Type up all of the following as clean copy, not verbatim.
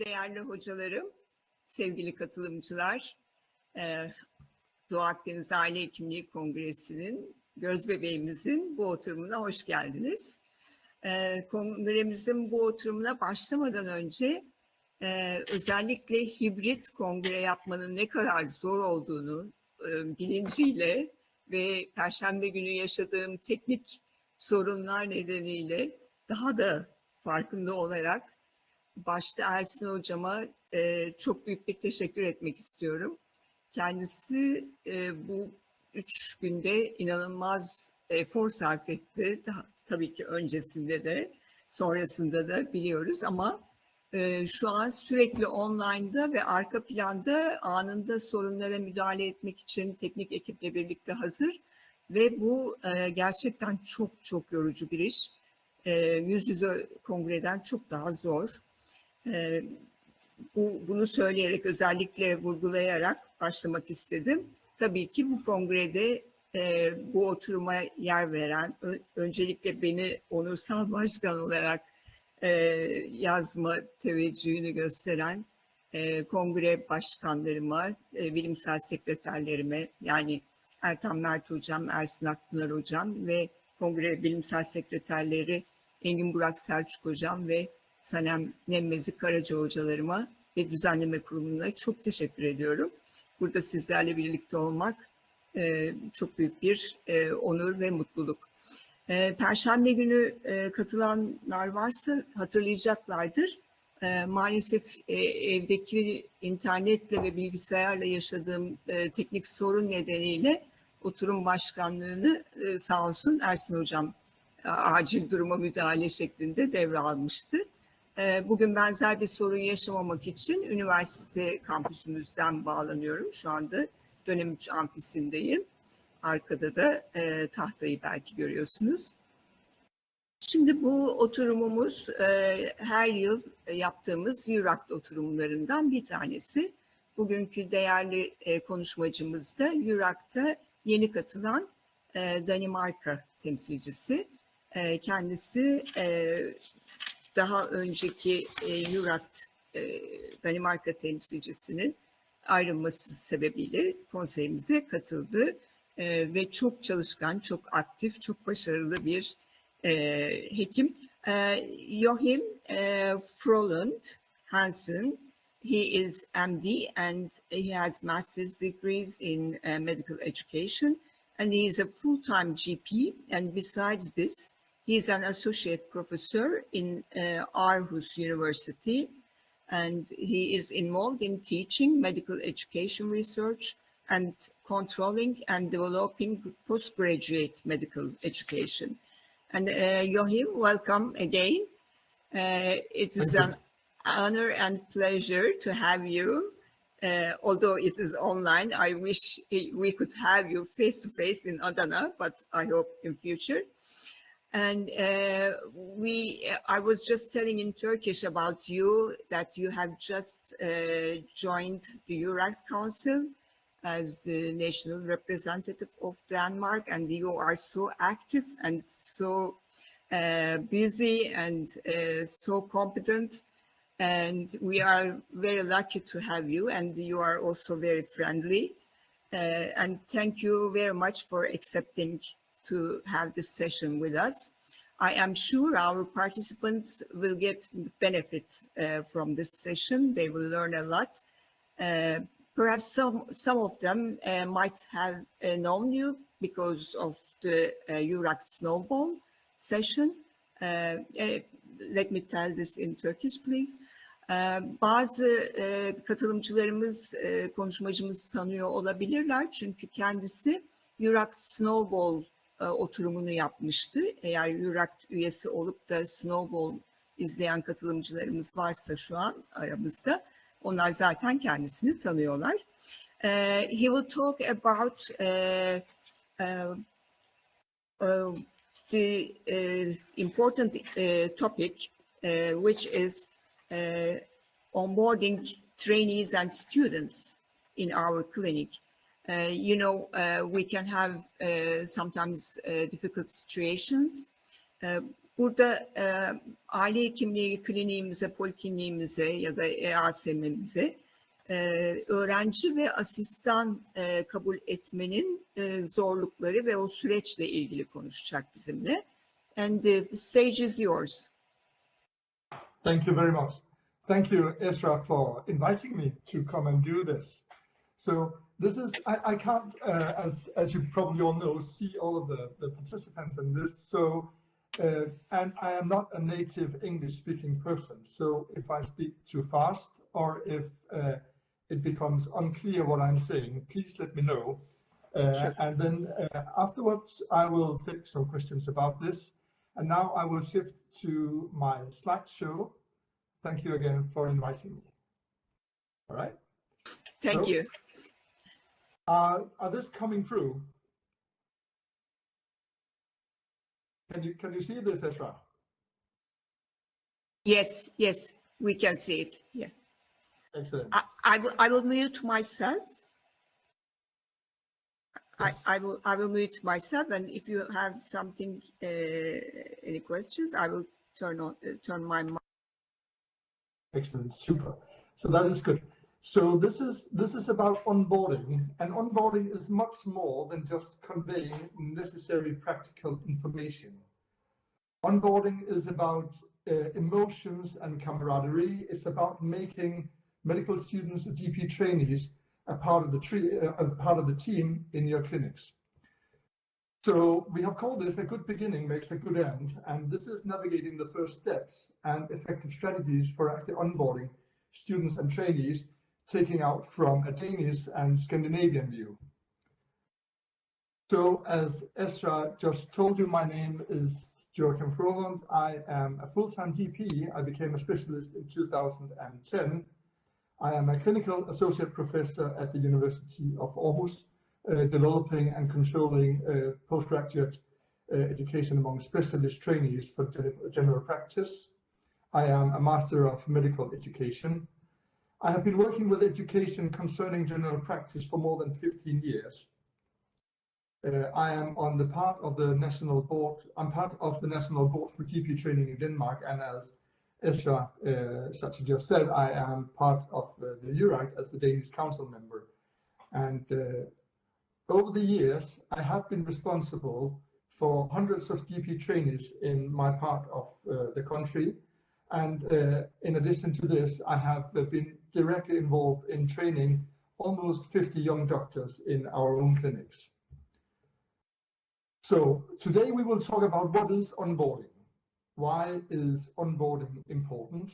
Değerli hocalarım, sevgili katılımcılar, Doğu Akdeniz Aile Hekimliği Kongresi'nin, gözbebeğimizin bu oturumuna hoş geldiniz. Kongremizin bu oturumuna başlamadan önce özellikle hibrit kongre yapmanın ne kadar zor olduğunu bilinciyle ve Perşembe günü yaşadığım teknik sorunlar nedeniyle daha da farkında olarak başta Ersin Hocama çok büyük bir teşekkür etmek istiyorum. Kendisi bu 3 günde inanılmaz efor sarf etti. Tabii ki öncesinde de sonrasında da biliyoruz ama şu an sürekli online'da ve arka planda anında sorunlara müdahale etmek için teknik ekiple birlikte hazır ve bu gerçekten çok çok yorucu bir iş. Yüz yüze kongreden çok daha zor. Bunu söyleyerek, özellikle vurgulayarak başlamak istedim. Tabii ki bu kongrede bu oturuma yer veren, öncelikle beni onursal başkan olarak yazma teveccühünü gösteren kongre başkanlarıma, bilimsel sekreterlerime, yani Ertan Mert Hocam, Ersin Akpınar Hocam ve kongre bilimsel sekreterleri Engin Burak Selçuk Hocam ve Sanem Nemmezi Karaca hocalarıma ve düzenleme kuruluna çok teşekkür ediyorum. Burada sizlerle birlikte olmak çok büyük bir onur ve mutluluk. Perşembe günü katılanlar varsa hatırlayacaklardır. Maalesef evdeki internetle ve bilgisayarla yaşadığım teknik sorun nedeniyle oturum başkanlığını sağ olsun Ersin Hocam acil duruma müdahale şeklinde devralmıştı. Bugün benzer bir sorun yaşamamak için üniversite kampüsümüzden bağlanıyorum. Şu anda dönem 3 amfisindeyim. Arkada da tahtayı belki görüyorsunuz. Şimdi bu oturumumuz her yıl yaptığımız EURACT oturumlarından bir tanesi. Bugünkü değerli konuşmacımız da EURACT'a yeni katılan Danimarka temsilcisi. Kendisi daha önceki EURACT Danimarka temsilcisinin ayrılması sebebiyle konseyimize katıldı ve çok çalışkan, çok aktif, çok başarılı bir hekim. Joachim Frolund Hansen, he is MD and he has master's degrees in medical education and he is a full-time GP, and besides this he is an associate professor in Aarhus University, and he is involved in teaching medical education research and controlling and developing postgraduate medical education. And Joachim, welcome again. It is an honor and pleasure to have you. Although it is online, I wish we could have you face-to-face in Adana, but I hope in future. And I was just telling in Turkish about you that you have just joined the EURACT Council as the national representative of Denmark, and you are so active and so busy and so competent. And we are very lucky to have you, and you are also very friendly. And thank you very much for accepting to have this session with us. I am sure our participants will get benefit from this session. They will learn a lot. Perhaps some of them might have known you because of the EURACT Snowball session. Let me tell this in Turkish, please. Bazı katılımcılarımız, konuşmacımız tanıyor olabilirler. Çünkü kendisi EURACT Snowball oturumunu yapmıştı. Eğer EURACT üyesi olup da Snowball izleyen katılımcılarımız varsa şu an aramızda, onlar zaten kendisini tanıyorlar. He will talk about the important topic, which is onboarding trainees and students in our clinic. You know, we can have sometimes difficult situations. Burada aile hekimliği kliniğimize, polikliniğimize ya da EASM'imize öğrenci ve asistan kabul etmenin zorlukları ve o süreçle ilgili konuşacak bizimle. And the stage is yours. Thank you very much. Thank you, Esra, for inviting me to come and do this. So this is, I can't, as you probably all know, see all of the participants in this. So, and I am not a native English-speaking person. So if I speak too fast or if it becomes unclear what I'm saying, please let me know. Sure. And then afterwards, I will take some questions about this. And now I will shift to my slideshow. Thank you again for inviting me. All right. Thank you. Are this coming through? Can you see this, Esra? Yes, yes, we can see it. Yeah. Excellent. I will mute myself. Yes. I will mute myself, and if you have something, any questions, I will turn my mic. Excellent, super. So that is good. So this is about onboarding, and onboarding is much more than just conveying necessary practical information. Onboarding is about emotions and camaraderie. It's about making medical students, DP trainees, a part of the team in your clinics. So we have called this a good beginning makes a good end, and this is navigating the first steps and effective strategies for actually onboarding students and trainees, taking out from a Danish and Scandinavian view. So as Esra just told you, my name is Joachim Frolund. I am a full-time DP. I became a specialist in 2010. I am a clinical associate professor at the University of Aarhus, developing and controlling postgraduate education among specialist trainees for general practice. I am a master of medical education. I have been working with education concerning general practice for more than 15 years. I am on the part of the national board. I'm part of the national board for GP training in Denmark, and as Esra Saatçı just said, I am part of the EURACT as the Danish council member. And over the years, I have been responsible for hundreds of GP trainees in my part of the country. And in addition to this, I have been directly involved in training almost 50 young doctors in our own clinics. So today we will talk about what is onboarding. Why is onboarding important?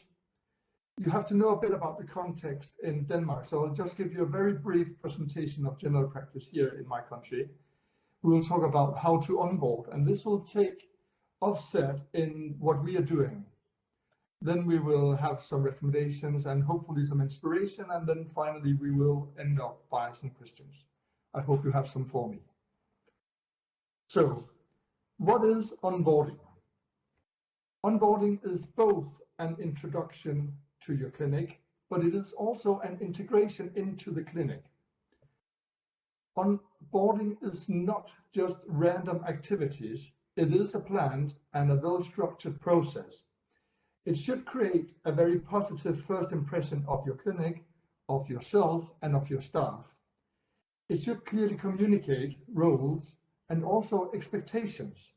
You have to know a bit about the context in Denmark. So I'll just give you a very brief presentation of general practice here in my country. We will talk about how to onboard, and this will take offset in what we are doing. Then we will have some recommendations and hopefully some inspiration, and then finally we will end up by some questions. I hope you have some for me. So, what is onboarding? Onboarding is both an introduction to your clinic, but it is also an integration into the clinic. Onboarding is not just random activities, it is a planned and a well-structured process. It should create a very positive first impression of your clinic, of yourself, and of your staff. It should clearly communicate roles and also expectations.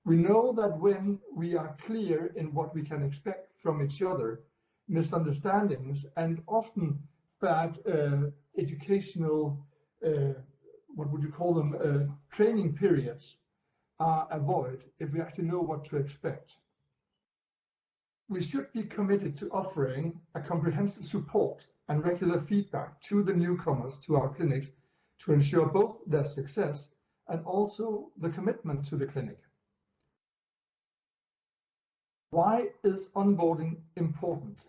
We know that when we are clear in what we can expect from each other, misunderstandings and often bad educational, what would you call them, training periods are avoided if we actually know what to expect. We should be committed to offering a comprehensive support and regular feedback to the newcomers to our clinics to ensure both their success and also the commitment to the clinic. Why is onboarding important?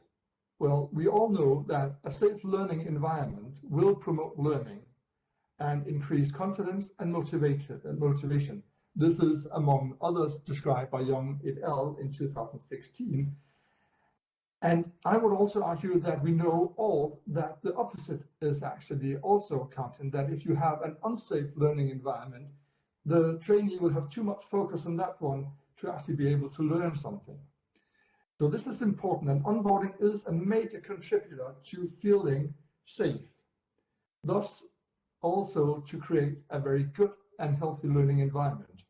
Well, we all know that a safe learning environment will promote learning and increase confidence and motivation. This is, among others, described by Young et al. In 2016. And I would also argue that we know all that the opposite is actually also counting, that if you have an unsafe learning environment, the trainee will have too much focus on that one to actually be able to learn something. So this is important, and onboarding is a major contributor to feeling safe, thus also to create a very good and healthy learning environment.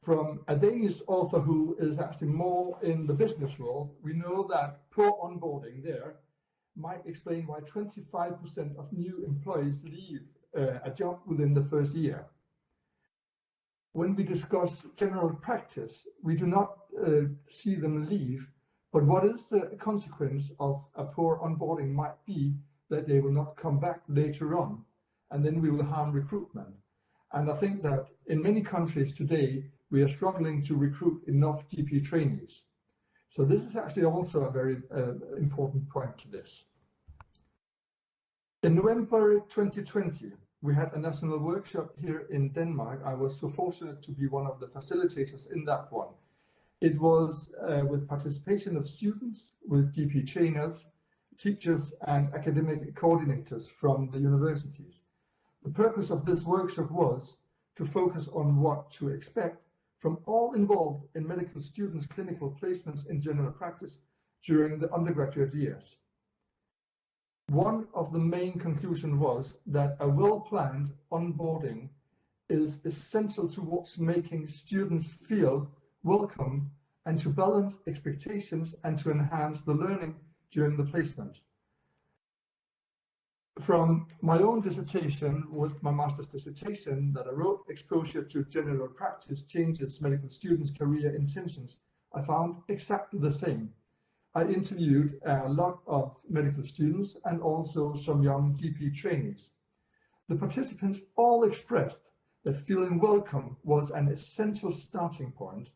From a Danish author who is actually more in the business world, we know that poor onboarding there might explain why 25% of new employees leave a job within the first year. When we discuss general practice, we do not see them leave, but what is the consequence of a poor onboarding might be that they will not come back later on, and then we will harm recruitment. And I think that in many countries today, we are struggling to recruit enough GP trainees. So this is actually also a very important point to this. In November 2020, we had a national workshop here in Denmark. I was so fortunate to be one of the facilitators in that one. It was with participation of students, with GP trainers, teachers, and academic coordinators from the universities. The purpose of this workshop was to focus on what to expect from all involved in medical students' clinical placements in general practice during the undergraduate years. One of the main conclusions was that a well-planned onboarding is essential towards making students feel welcome and to balance expectations and to enhance the learning during the placement. From my own dissertation, with my master's dissertation that I wrote, Exposure to General Practice Changes Medical Students' Career Intentions, I found exactly the same. I interviewed a lot of medical students and also some young GP trainees. The participants all expressed that feeling welcome was an essential starting point.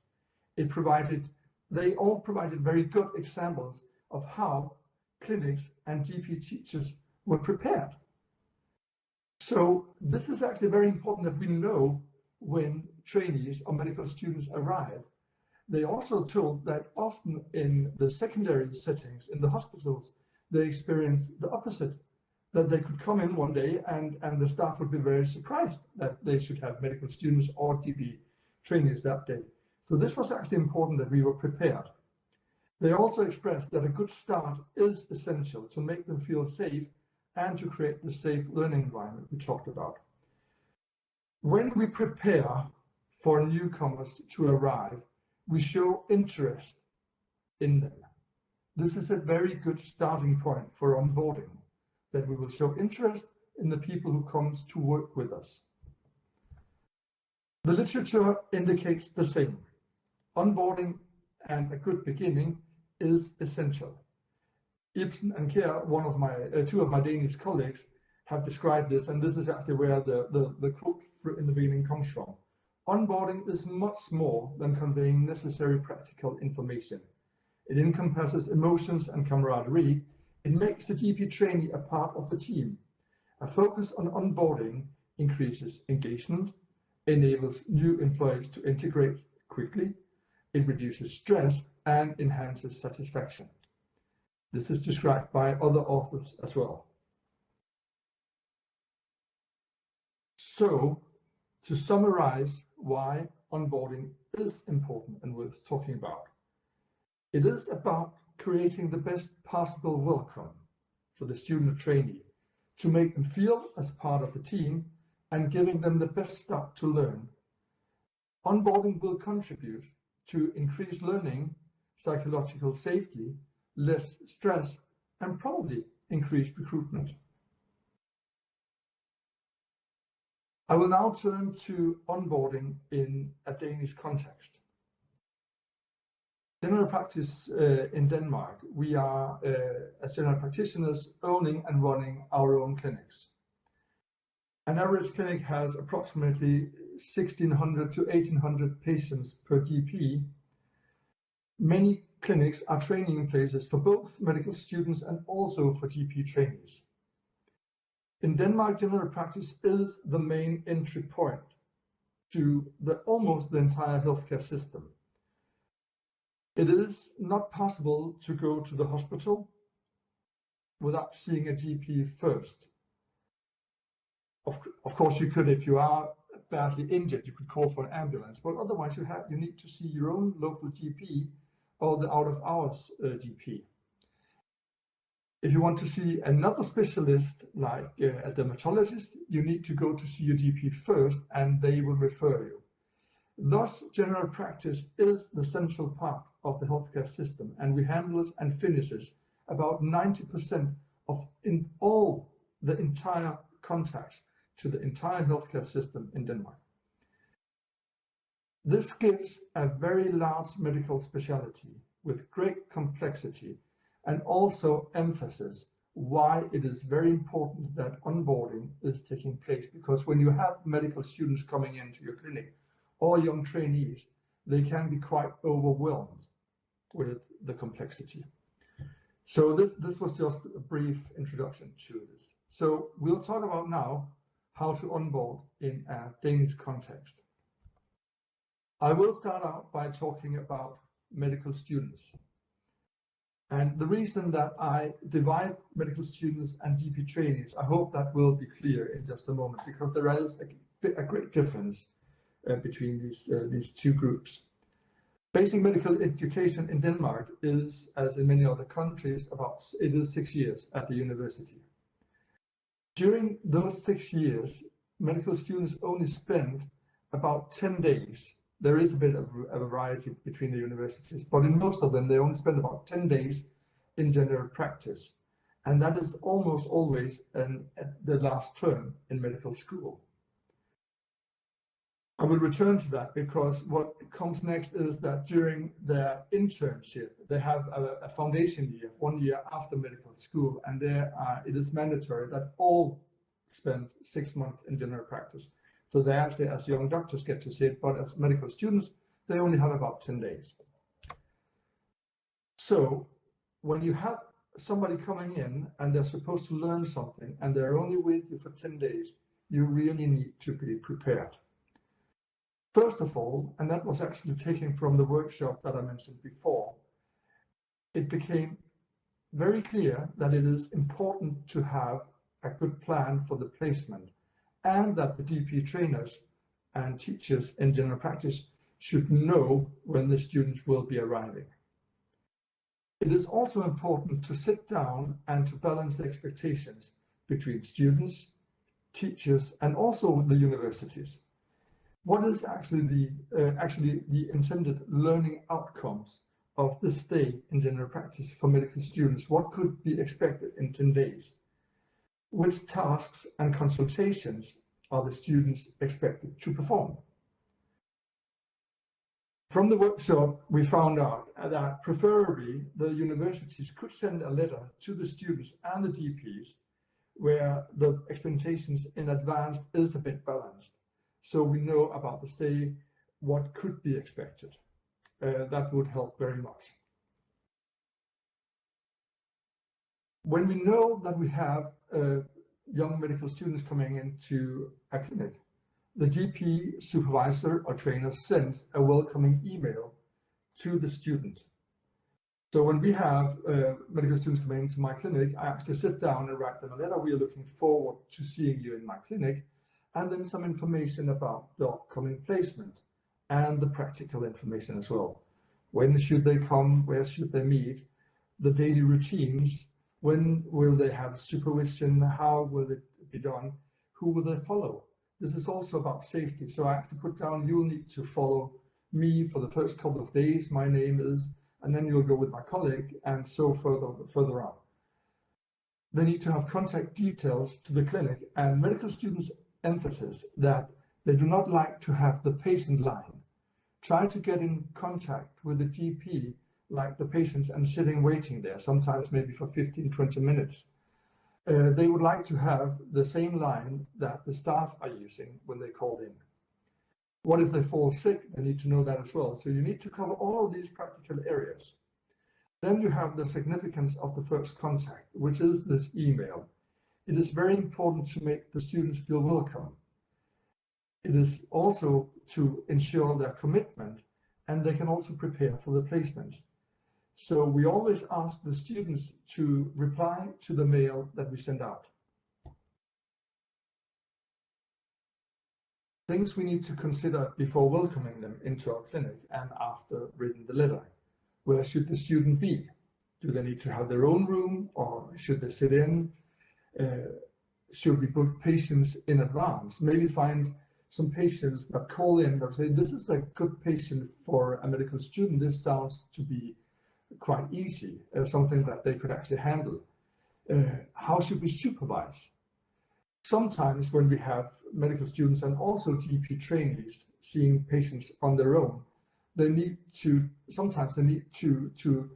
They all provided very good examples of how clinics and GP teachers were prepared. So this is actually very important that we know when trainees or medical students arrive. They also told that often in the secondary settings, in the hospitals, they experience the opposite, that they could come in one day and the staff would be very surprised that they should have medical students or GP trainees that day. So this was actually important that we were prepared. They also expressed that a good start is essential to make them feel safe and to create the safe learning environment we talked about. When we prepare for newcomers to arrive, we show interest in them. This is a very good starting point for onboarding, that we will show interest in the people who comes to work with us. The literature indicates the same. Onboarding and a good beginning is essential. Ibsen and Kjær, two of my Danish colleagues, have described this, and this is actually where the quote in the beginning comes from. Onboarding is much more than conveying necessary practical information. It encompasses emotions and camaraderie. It makes the GP trainee a part of the team. A focus on onboarding increases engagement, enables new employees to integrate quickly, it reduces stress, and enhances satisfaction. This is described by other authors as well. So, to summarize why onboarding is important and worth talking about, it is about creating the best possible welcome for the student or trainee, to make them feel as part of the team and giving them the best start to learn. Onboarding will contribute to increased learning, psychological safety, less stress, and probably increased recruitment. I will now turn to onboarding in a Danish context. General practice in Denmark, we are, as general practitioners, owning and running our own clinics. An average clinic has approximately 1,600 to 1,800 patients per GP. Many clinics are training places for both medical students and also for GP trainees. In Denmark, general practice is the main entry point to almost the entire healthcare system. It is not possible to go to the hospital without seeing a GP first. Of course, you could if you are badly injured, you could call for an ambulance, but otherwise you need to see your own local GP or the out of hours GP. If you want to see another specialist, like a dermatologist, you need to go to see your GP first, and they will refer you. Thus, general practice is the central part of the healthcare system, and we handles and finishes about 90% of all the entire contacts to the entire healthcare system in Denmark. This gives a very large medical specialty with great complexity, and also emphasis why it is very important that onboarding is taking place, because when you have medical students coming into your clinic or young trainees, they can be quite overwhelmed with the complexity. So this was just a brief introduction to this. So we'll talk about now how to onboard in a Danish context. I will start out by talking about medical students. And the reason that I divide medical students and GP trainees, I hope that will be clear in just a moment, because there is a great difference between these two groups. Basic medical education in Denmark is, as in many other countries, it is 6 years at the university. During those 6 years, medical students only spend about 10 days. There is a bit of a variety between the universities, but in most of them, they only spend about 10 days in general practice. And that is almost always the last term in medical school. I will return to that, because what comes next is that during their internship, they have a foundation year, 1 year after medical school, and there it is mandatory that all spend 6 months in general practice. So they actually, as young doctors, get to see it, but as medical students, they only have about 10 days. So when you have somebody coming in and they're supposed to learn something and they're only with you for 10 days, you really need to be prepared. First of all, and that was actually taken from the workshop that I mentioned before, it became very clear that it is important to have a good plan for the placement, and that the DP trainers and teachers in general practice should know when the students will be arriving. It is also important to sit down and to balance the expectations between students, teachers, and also the universities. What is actually the intended learning outcomes of this day in general practice for medical students? What could be expected in 10 days? Which tasks and consultations are the students expected to perform? From the workshop, we found out that preferably the universities could send a letter to the students and the DPs where the expectations in advance is a bit balanced. So we know about the stay, what could be expected. That would help very much. When we know that we have young medical students coming into a clinic, the GP supervisor or trainer sends a welcoming email to the student. So when we have medical students coming into my clinic, I actually sit down and write them a letter. We are looking forward to seeing you in my clinic, and then some information about the upcoming placement and the practical information as well. When should they come? Where should they meet? The daily routines. When will they have supervision? How will it be done? Who will they follow? This is also about safety. So I actually put down, you'll need to follow me for the first couple of days. My name is, and then you'll go with my colleague, and so further on. They need to have contact details to the clinic, and medical students emphasis that they do not like to have the patient line. Try to get in contact with the GP like the patients and sitting waiting there, sometimes maybe for 15-20 minutes. They would like to have the same line that the staff are using when they call in. What if they fall sick? They need to know that as well. So you need to cover all of these practical areas. Then you have the significance of the first contact, which is this email. It is very important to make the students feel welcome. It is also to ensure their commitment, and they can also prepare for the placement. So we always ask the students to reply to the mail that we send out. Things we need to consider before welcoming them into our clinic and after reading the letter. Where should the student be? Do they need to have their own room, or should they sit in? Should we book patients in advance? Maybe find some patients that call in that say, this is a good patient for a medical student. This sounds to be quite easy, something that they could actually handle. How should we supervise? Sometimes when we have medical students and also GP trainees seeing patients on their own, sometimes they need to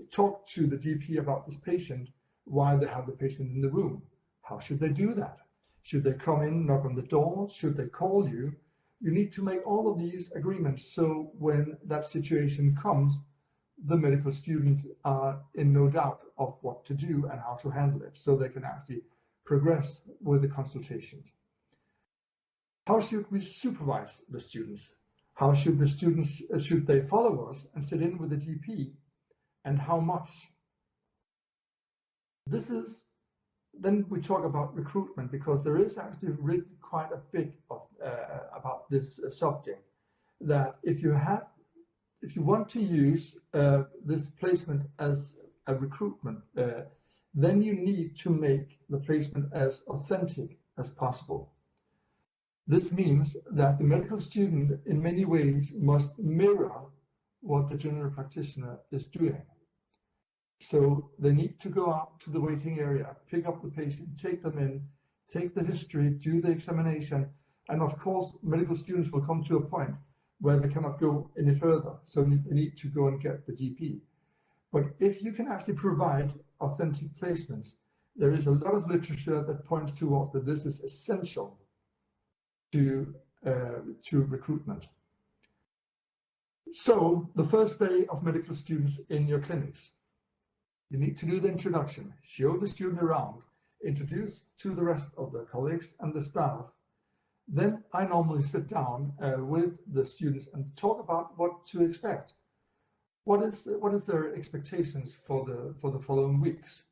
talk to the GP about this patient while they have the patient in the room. How should they do that? Should they come in, knock on the door? Should they call you? You need to make all of these agreements so when that situation comes, the medical students are in no doubt of what to do and how to handle it, so they can actually progress with the consultation. How should we supervise the students? How should the students, should they follow us and sit in with the GP, and how much? Then we talk about recruitment, because there is actually written quite a bit about this subject, that if you want to use this placement as a recruitment, then you need to make the placement as authentic as possible. This means that the medical student in many ways must mirror what the general practitioner is doing. So they need to go out to the waiting area, pick up the patient, take them in, take the history, do the examination, and of course medical students will come to a point where they cannot go any further, so they need to go and get the GP. But if you can actually provide authentic placements, there is a lot of literature that points towards that this is essential to recruitment. So the first day of medical students in your clinics, you need to do the introduction, show the student around, introduce to the rest of the colleagues and the staff. Then I normally sit down with the students and talk about what to expect. What is their expectations for the following weeks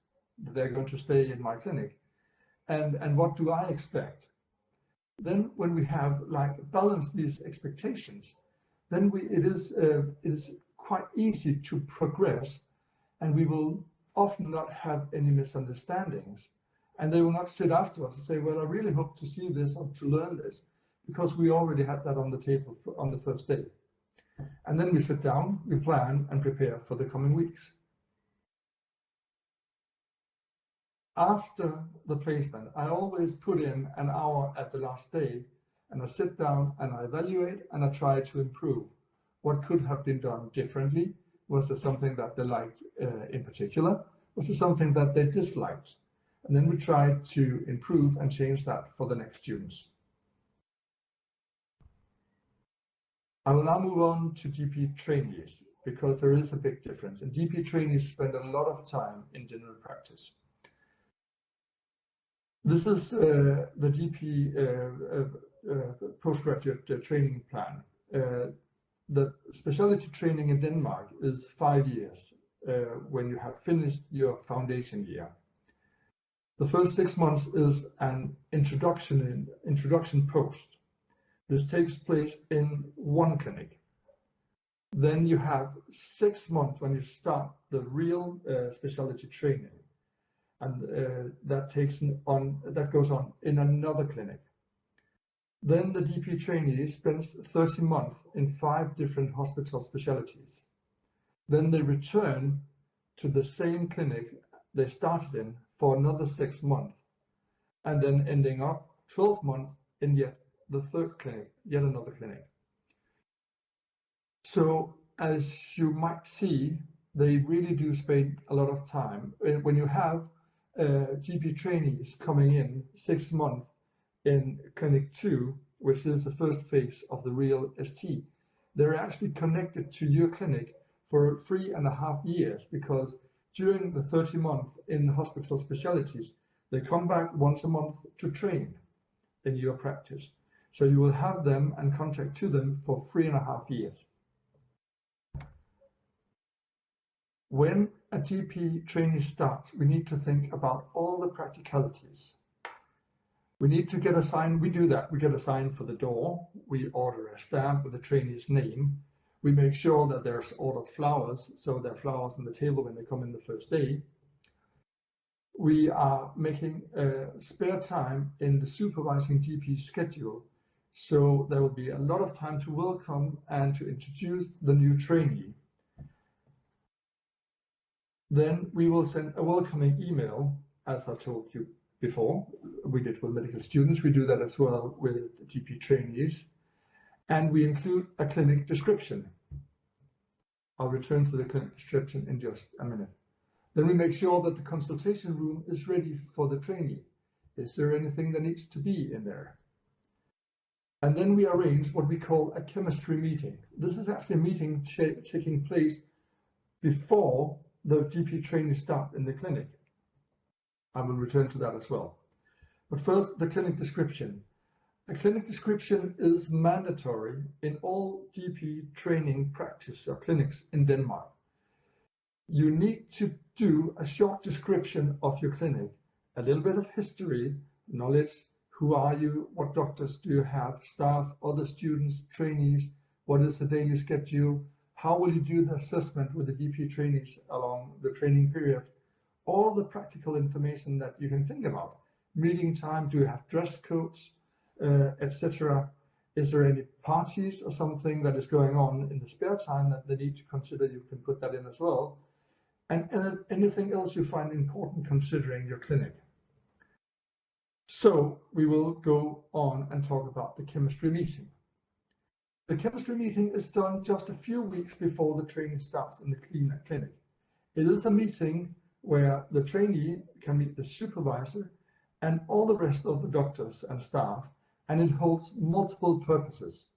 that they're going to stay in my clinic, and what do I expect? Then when we have balanced these expectations, then it is quite easy to progress, and we will often not have any misunderstandings, and they will not sit after us and say, well, I really hope to see this or to learn this, because we already had that on the table on the first day. And then we sit down, we plan and prepare for the coming weeks. After the placement, I always put in an hour at the last day, and I sit down and I evaluate and I try to improve. What could have been done differently? Was there something that they liked in particular? Was there something that they disliked? And then we try to improve and change that for the next students. I will now move on to GP trainees, because there is a big difference. And GP trainees spend a lot of time in general practice. This is the GP postgraduate training plan. The specialty training in Denmark is 5 years when you have finished your foundation year. The first 6 months is an introduction post. This takes place in one clinic. Then you have 6 months when you start the real specialty training, and that goes on in another clinic. Then the GP trainee spends 30 months in 5 different hospital specialties. Then they return to the same clinic they started in for another 6 months, and then ending up 12 months in yet the third clinic, yet another clinic. So as you might see, they really do spend a lot of time. When you have GP trainees coming in 6 months in clinic 2, which is the first phase of the real ST, they're actually connected to your clinic for 3.5 years, because during the 30 months in hospital specialties, they come back once a month to train in your practice. So you will have them and contact to them for 3.5 years. When a GP trainee starts, we need to think about all the practicalities. We need to get a sign. We do that. We get a sign for the door. We order a stamp with the trainee's name. We make sure that there's ordered flowers, so there are flowers on the table when they come in the first day. We are making spare time in the supervising GP schedule, so there will be a lot of time to welcome and to introduce the new trainee. Then we will send a welcoming email, as I told you before. We did with medical students. We do that as well with GP trainees. And we include a clinic description. I'll return to the clinic description in just a minute. Then we make sure that the consultation room is ready for the trainee. Is there anything that needs to be in there? And then we arrange what we call a chemistry meeting. This is actually a meeting taking place before the GP trainee start in the clinic. I will return to that as well. But first, the clinic description. A clinic description is mandatory in all GP training practice or clinics in Denmark. You need to do a short description of your clinic, a little bit of history, knowledge, who are you, what doctors do you have, staff, other students, trainees, what is the daily schedule, how will you do the assessment with the GP trainees along the training period, all the practical information that you can think about. Meeting time, do you have dress codes, etc. Is there any parties or something that is going on in the spare time that they need to consider? You can put that in as well. And anything else you find important considering your clinic. So we will go on and talk about the chemistry meeting. The chemistry meeting is done just a few weeks before the training starts in the clinic. It is a meeting where the trainee can meet the supervisor and all the rest of the doctors and staff, and it holds multiple purposes.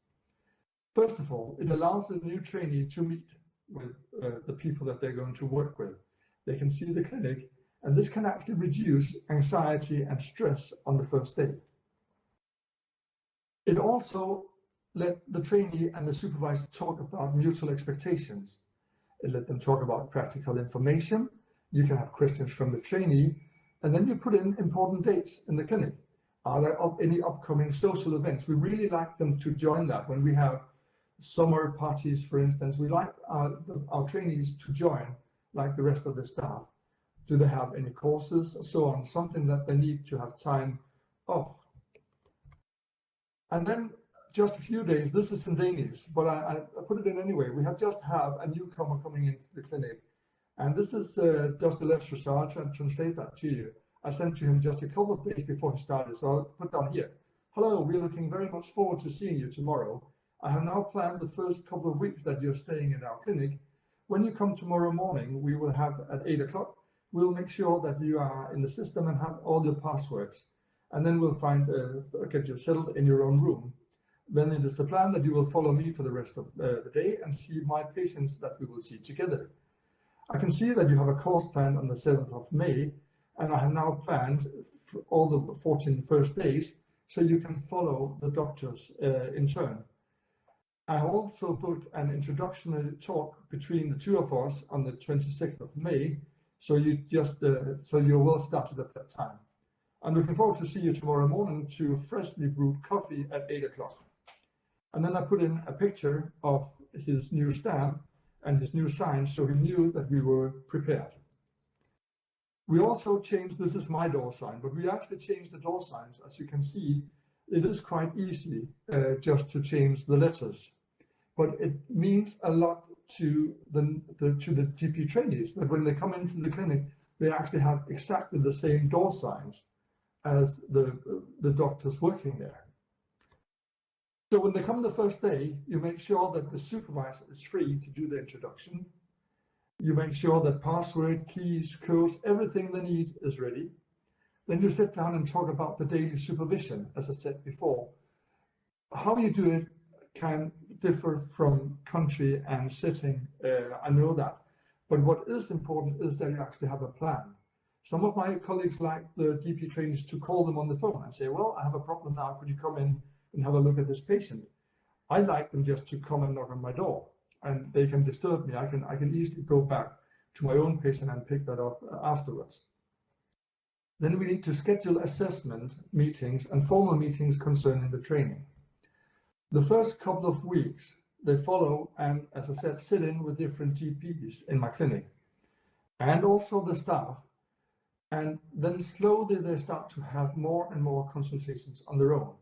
First of all, it allows the new trainee to meet with the people that they're going to work with. They can see the clinic, and this can actually reduce anxiety and stress on the first day. It also let the trainee and the supervisor talk about mutual expectations. It let them talk about practical information. You can have questions from the trainee, and then you put in important dates in the clinic. Are there any upcoming social events? We really like them to join that. When we have summer parties, for instance, we like our trainees to join, like the rest of the staff. Do they have any courses, so on, something that they need to have time off. And then just a few days, this is in Danish, but I put it in anyway. We have just had a newcomer coming into the clinic, and this is just a lecture, so I'll try and translate that to you. I sent to him just a couple of days before he started, so I'll put down here. Hello, we're looking very much forward to seeing you tomorrow. I have now planned the first couple of weeks that you're staying in our clinic. When you come tomorrow morning, we will have at 8 o'clock, we'll make sure that you are in the system and have all your passwords. And then we'll get you settled in your own room. Then it is the plan that you will follow me for the rest of the day and see my patients that we will see together. I can see that you have a course planned on the 7th of May, and I have now planned for all the 14 first days, so you can follow the doctors in turn. I have also booked an introductory talk between the two of us on the 22nd of May, so you're well started at that time. I'm looking forward to see you tomorrow morning to freshly brewed coffee at 8 o'clock. And then I put in a picture of his new stamp and his new sign, so he knew that we were prepared. We also changed, this is my door sign, but we actually changed the door signs. As you can see, it is quite easy just to change the letters, but it means a lot to the GP trainees that when they come into the clinic, they actually have exactly the same door signs as the doctors working there. So when they come the first day, you make sure that the supervisor is free to do the introduction. You make sure that password, keys, codes, everything they need is ready. Then you sit down and talk about the daily supervision, as I said before. How you do it can differ from country and setting, I know that. But what is important is that you actually have a plan. Some of my colleagues like the GP trainers to call them on the phone and say, well, I have a problem now, could you come in and have a look at this patient? I like them just to come and knock on my door, and they can disturb me. I can easily go back to my own patient and pick that up afterwards. Then we need to schedule assessment meetings and formal meetings concerning the training. The first couple of weeks, they follow and, as I said, sit in with different GPs in my clinic and also the staff. And then slowly they start to have more and more consultations on their own.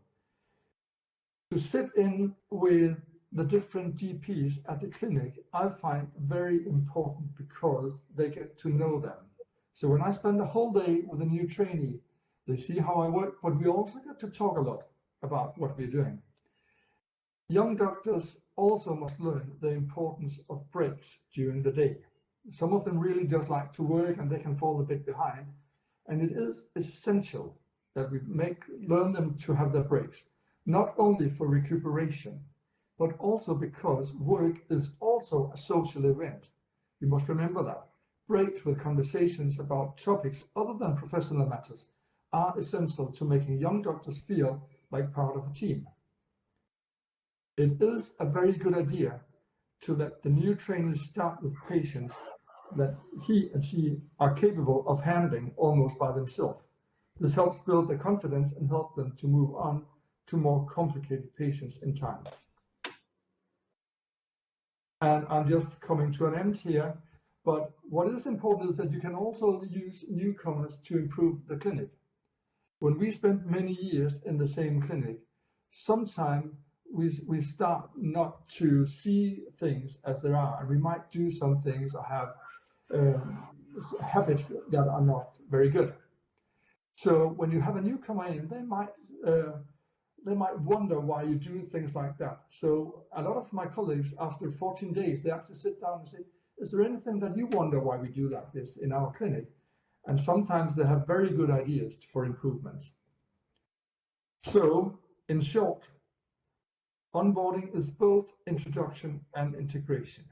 To sit in with the different GPs at the clinic, I find very important because they get to know them. So when I spend a whole day with a new trainee, they see how I work, but we also get to talk a lot about what we're doing. Young doctors also must learn the importance of breaks during the day. Some of them really just like to work and they can fall a bit behind. And it is essential that we learn them to have their breaks, not only for recuperation, but also because work is also a social event. We must remember that. Breaks with conversations about topics other than professional matters are essential to making young doctors feel like part of a team. It is a very good idea to let the new trainers start with patients that he and she are capable of handling almost by themselves. This helps build their confidence and help them to move on to more complicated patients in time. And I'm just coming to an end here, but what is important is that you can also use newcomers to improve the clinic. When we spend many years in the same clinic, sometimes we start not to see things as they are, and we might do some things or have habits that are not very good. So when you have a newcomer in, they might wonder why you do things like that. So a lot of my colleagues, after 14 days, they actually sit down and say, is there anything that you wonder why we do like this in our clinic? And sometimes they have very good ideas for improvements. So in short, onboarding is both introduction and integration.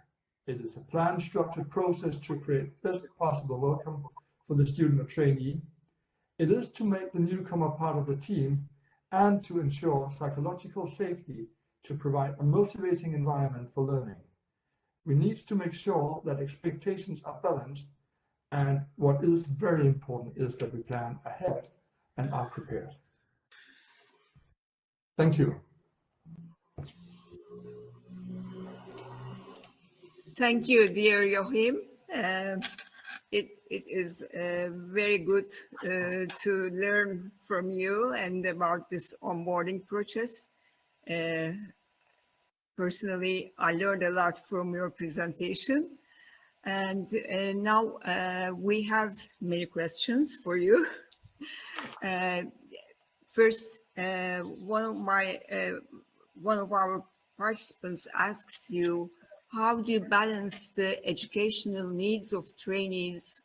It is a planned, structured process to create best possible welcome for the student or trainee. It is to make the newcomer part of the team and to ensure psychological safety to provide a motivating environment for learning. We need to make sure that expectations are balanced, and what is very important is that we plan ahead and are prepared. Thank you. Thank you, dear Joachim. It is very good to learn from you and about this onboarding process. Personally, I learned a lot from your presentation. And now we have many questions for you. First, one of our participants asks you, how do you balance the educational needs of trainees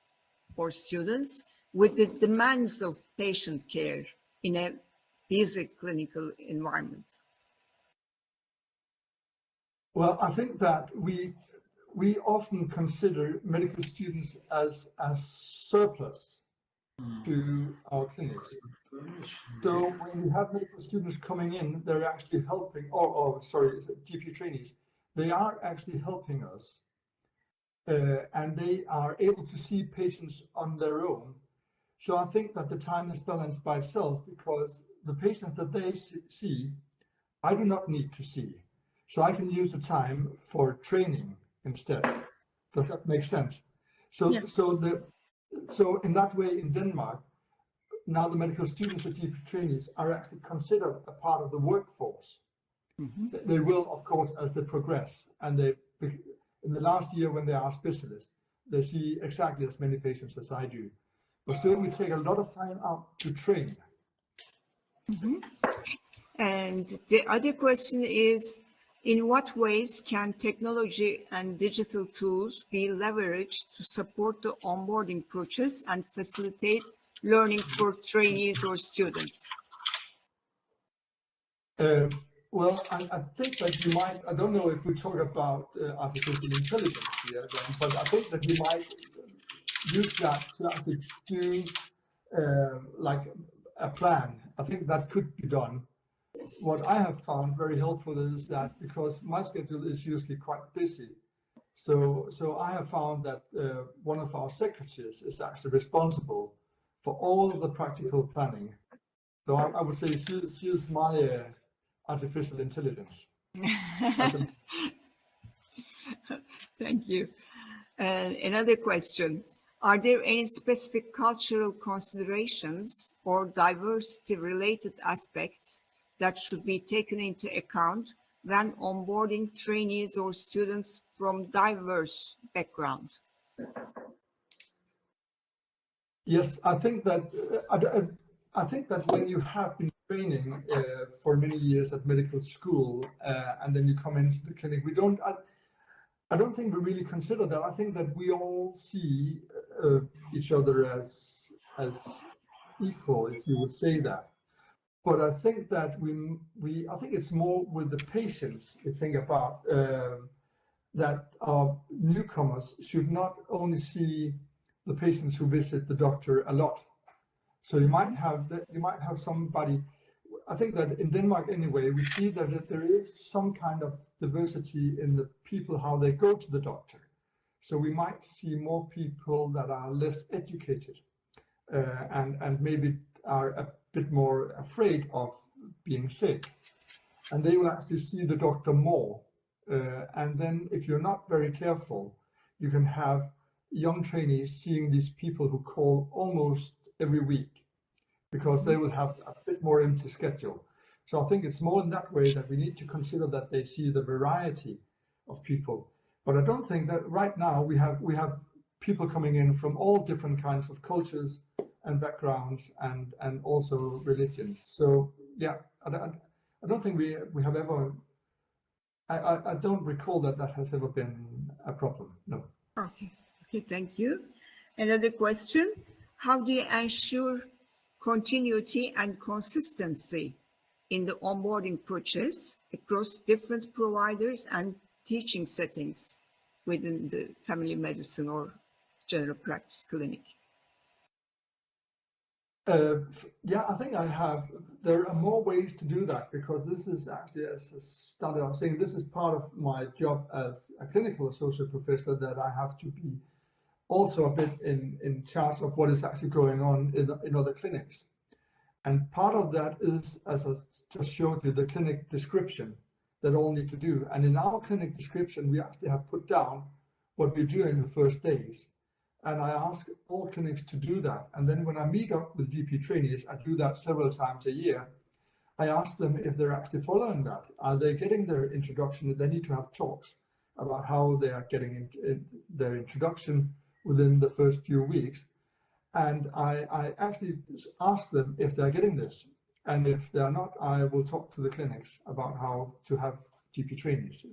or students with the demands of patient care in a busy clinical environment? Well, I think that we often consider medical students as surplus to our clinics. So when we have medical students coming in, they're actually helping, GP trainees, they are actually helping us, and they are able to see patients on their own. So I think that the time is balanced by itself, because the patients that they see, I do not need to see. So I can use the time for training instead. Does that make sense? So, yeah. So in that way, in Denmark, now the medical students or GP trainees are actually considered a part of the workforce. Mm-hmm. They will, of course, as they progress, and in the last year when they are specialists, they see exactly as many patients as I do. But still, we take a lot of time out to train. Mm-hmm. And the other question is, in what ways can technology and digital tools be leveraged to support the onboarding process and facilitate learning for trainees or students? Well, I think that you might, I don't know if we talk about artificial intelligence here, but I think that you might use that to actually do like a plan. I think that could be done. What I have found very helpful is that, because my schedule is usually quite busy, so I have found that one of our secretaries is actually responsible for all the practical planning. So I would say she is my artificial intelligence. Thank you. Another question. Are there any specific cultural considerations or diversity-related aspects that should be taken into account when onboarding trainees or students from diverse backgrounds? Yes, I think that when you have been training for many years at medical school and then you come into the clinic, I don't think we really consider that. I think that we all see each other as equal, if you would say that. But I think that I think it's more with the patients we think about that our newcomers should not only see the patients who visit the doctor a lot. So you might have somebody. I think that in Denmark anyway, we see that there is some kind of diversity in the people, how they go to the doctor. So we might see more people that are less educated and maybe are a bit more afraid of being sick. And they will actually see the doctor more. And then if you're not very careful, you can have young trainees seeing these people who call almost every week, because they will have a bit more empty schedule. So I think it's more in that way that we need to consider that they see the variety of people. But I don't think that right now we have people coming in from all different kinds of cultures and backgrounds and also religions. So yeah, I don't think we have ever. I don't recall that has ever been a problem. No. Okay, thank you. Another question. How do you ensure continuity and consistency in the onboarding process across different providers and teaching settings within the family medicine or general practice clinic? Yeah, I think there are more ways to do that, because this is actually, as I started off saying, this is part of my job as a clinical associate professor, that I have to be also a bit in charge of what is actually going on in other clinics. And part of that is, as I just showed you, the clinic description that all need to do. And in our clinic description, we actually have put down what we're doing the first days. And I ask all clinics to do that. And then when I meet up with GP trainees, I do that several times a year. I ask them if they're actually following that. Are they getting their introduction? They need to have talks about how they are getting their introduction within the first few weeks. And I actually ask them if they're getting this. And if they're not, I will talk to the clinics about how to have GP trainees.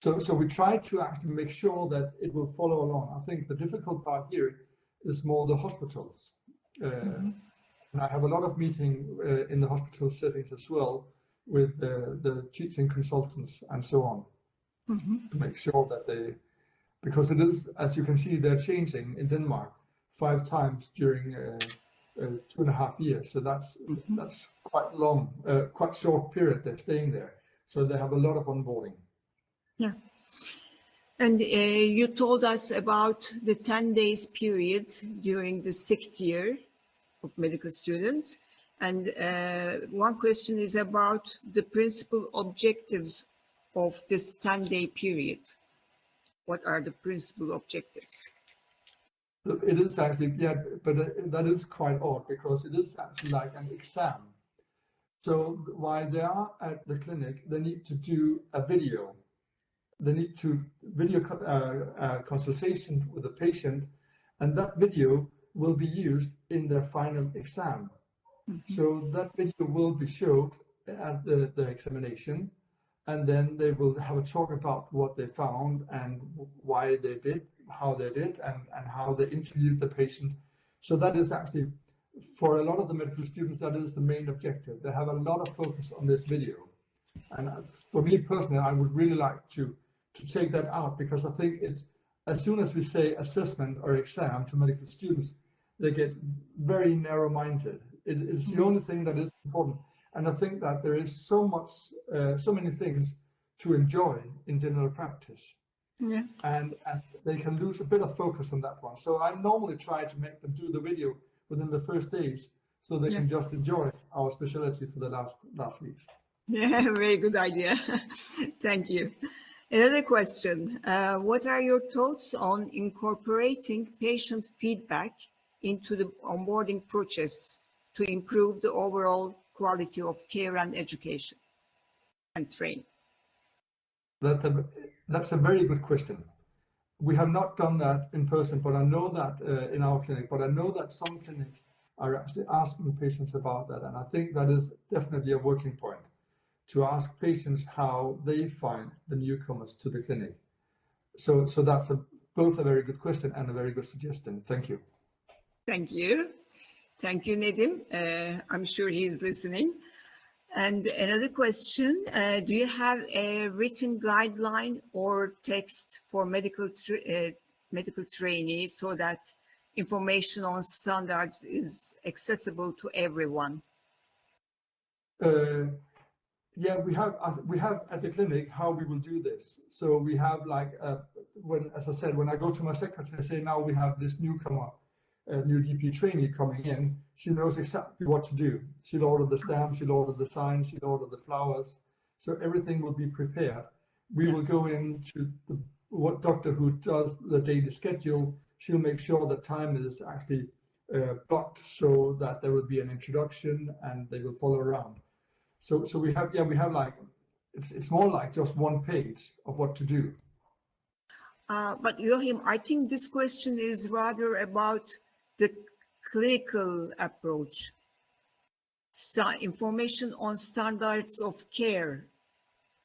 So we try to actually make sure that it will follow along. I think the difficult part here is more the hospitals. And I have a lot of meeting in the hospital settings as well with the teaching consultants and so on, to make sure that because it is, as you can see, they're changing in Denmark 5 times during 2.5 years. So that's quite long, quite short period they're staying there. So they have a lot of onboarding. Yeah. And you told us about the 10 days period during the 6th year of medical students. And one question is about the principal objectives of this 10-day period. What are the principal objectives? It is actually, yeah, but that is quite odd, because it is actually like an exam. So while they are at the clinic, they need to do a video. They need to video consultation with the patient, and that video will be used in their final exam. So that video will be showed at the examination, and then they will have a talk about what they found and why they did, how they did, and how they interviewed the patient. So that is actually, for a lot of the medical students, that is the main objective. They have a lot of focus on this video. And for me personally, I would really like to take that out, because I think as soon as we say assessment or exam to medical students, they get very narrow-minded. It is the only thing that is important. And I think that there is so many things to enjoy in general practice. And they can lose a bit of focus on that one. So I normally try to make them do the video within the first days, so they can just enjoy our specialty for the last weeks. Yeah, very good idea. Thank you. Another question. What are your thoughts on incorporating patient feedback into the onboarding process to improve the overall quality of care and education and training? That's a very good question. We have not done that in person, but I know that in our clinic, but I know that some clinics are actually asking patients about that. And I think that is definitely a working point, to ask patients how they find the newcomers to the clinic. So that's both a very good question and a very good suggestion. Thank you. Thank you. Thank you, Nedim. I'm sure he's listening. And another question, do you have a written guideline or text for medical trainees so that information on standards is accessible to everyone? Yeah, we have at the clinic how we will do this. So we have like, as I said, when I go to my secretary, I say, now we have this newcomer, new DP trainee coming in, she knows exactly what to do. She'll order the stamps, she'll order the signs, she'll order the flowers. So everything will be prepared. We will go into what doctor who does the daily schedule. She'll make sure that time is actually blocked so that there will be an introduction and they will follow around. So we have like, it's more like just one page of what to do. But Joachim, I think this question is rather about the clinical approach, information on standards of care,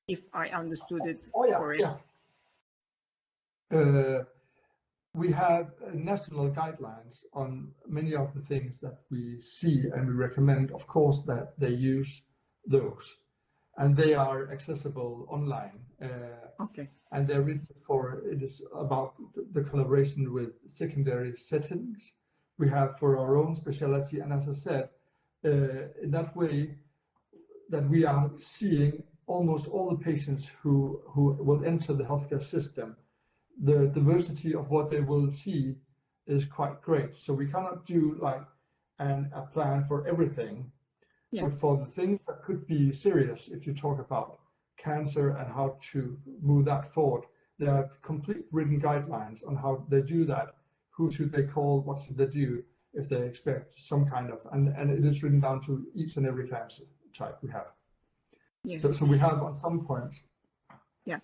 if I understood it correct. Yeah. We have national guidelines on many of the things that we see, and we recommend, of course, that they use those, and they are accessible online. Okay. And they're written it is about the collaboration with secondary settings we have for our own specialty. And as I said, in that way that we are seeing almost all the patients who will enter the healthcare system, the diversity of what they will see is quite great. So we cannot do like a plan for everything, but for the things that could be serious, if you talk about cancer and how to move that forward, there are complete written guidelines on how they do that. Who should they call? What should they do if they expect some kind of, and it is written down to each and every cancer type we have. Yes. So we have on some points. Yeah.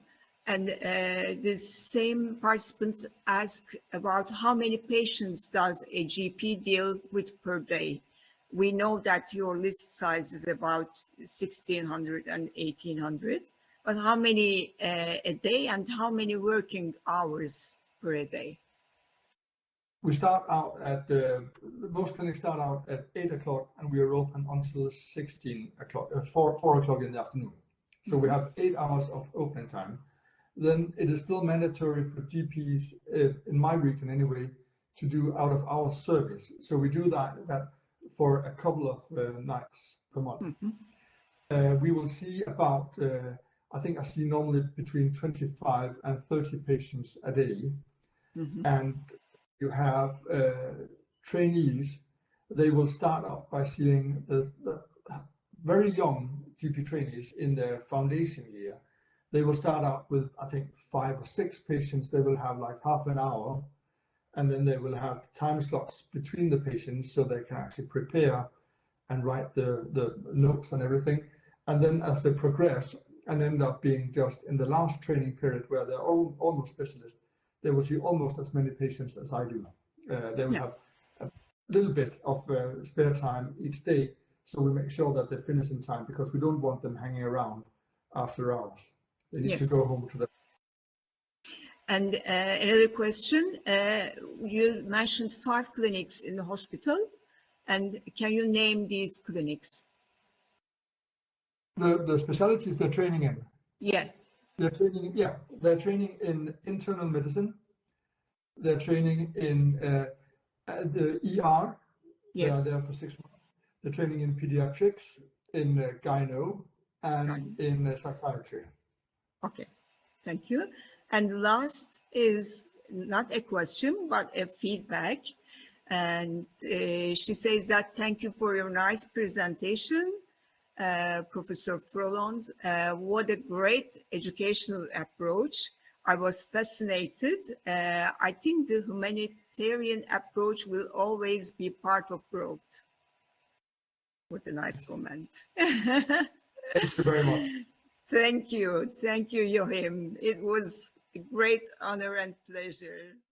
And the same participant asked about how many patients does a GP deal with per day? We know that your list size is about 1,600 and 1,800, but how many a day and how many working hours per day? We start out at, most clinics start out at 8 o'clock and we are open until 16 o'clock, 4 o'clock in the afternoon. So we have 8 hours of opening time. Then it is still mandatory for GPs, in my region anyway, to do out of hours service. So we do that for a couple of nights per month. We will see about, I think I see normally between 25 and 30 patients a day. And you have trainees, they will start out by seeing the very young GP trainees in their foundation year. They will start out with, I think, 5 or 6 patients. They will have like half an hour, and then they will have time slots between the patients so they can actually prepare and write the notes and everything. And then as they progress and end up being just in the last training period where they're almost specialists, they will see almost as many patients as I do. They will have a little bit of spare time each day. So we make sure that they finish in time because we don't want them hanging around after hours. They need to go home to them. And another question, you mentioned 5 clinics in the hospital, and can you name these clinics? The specialties they're training in? Yeah. They're training in internal medicine. They're training in the ER. Yes. They are there for 6 months. They're training in pediatrics, in gyno, and in psychiatry. Okay, thank you. And last is not a question, but a feedback. And she says that thank you for your nice presentation, Professor Frolund. What a great educational approach. I was fascinated. I think the humanitarian approach will always be part of growth. What a nice comment. Thank you very much. Thank you, Joachim. It was a great honor and pleasure.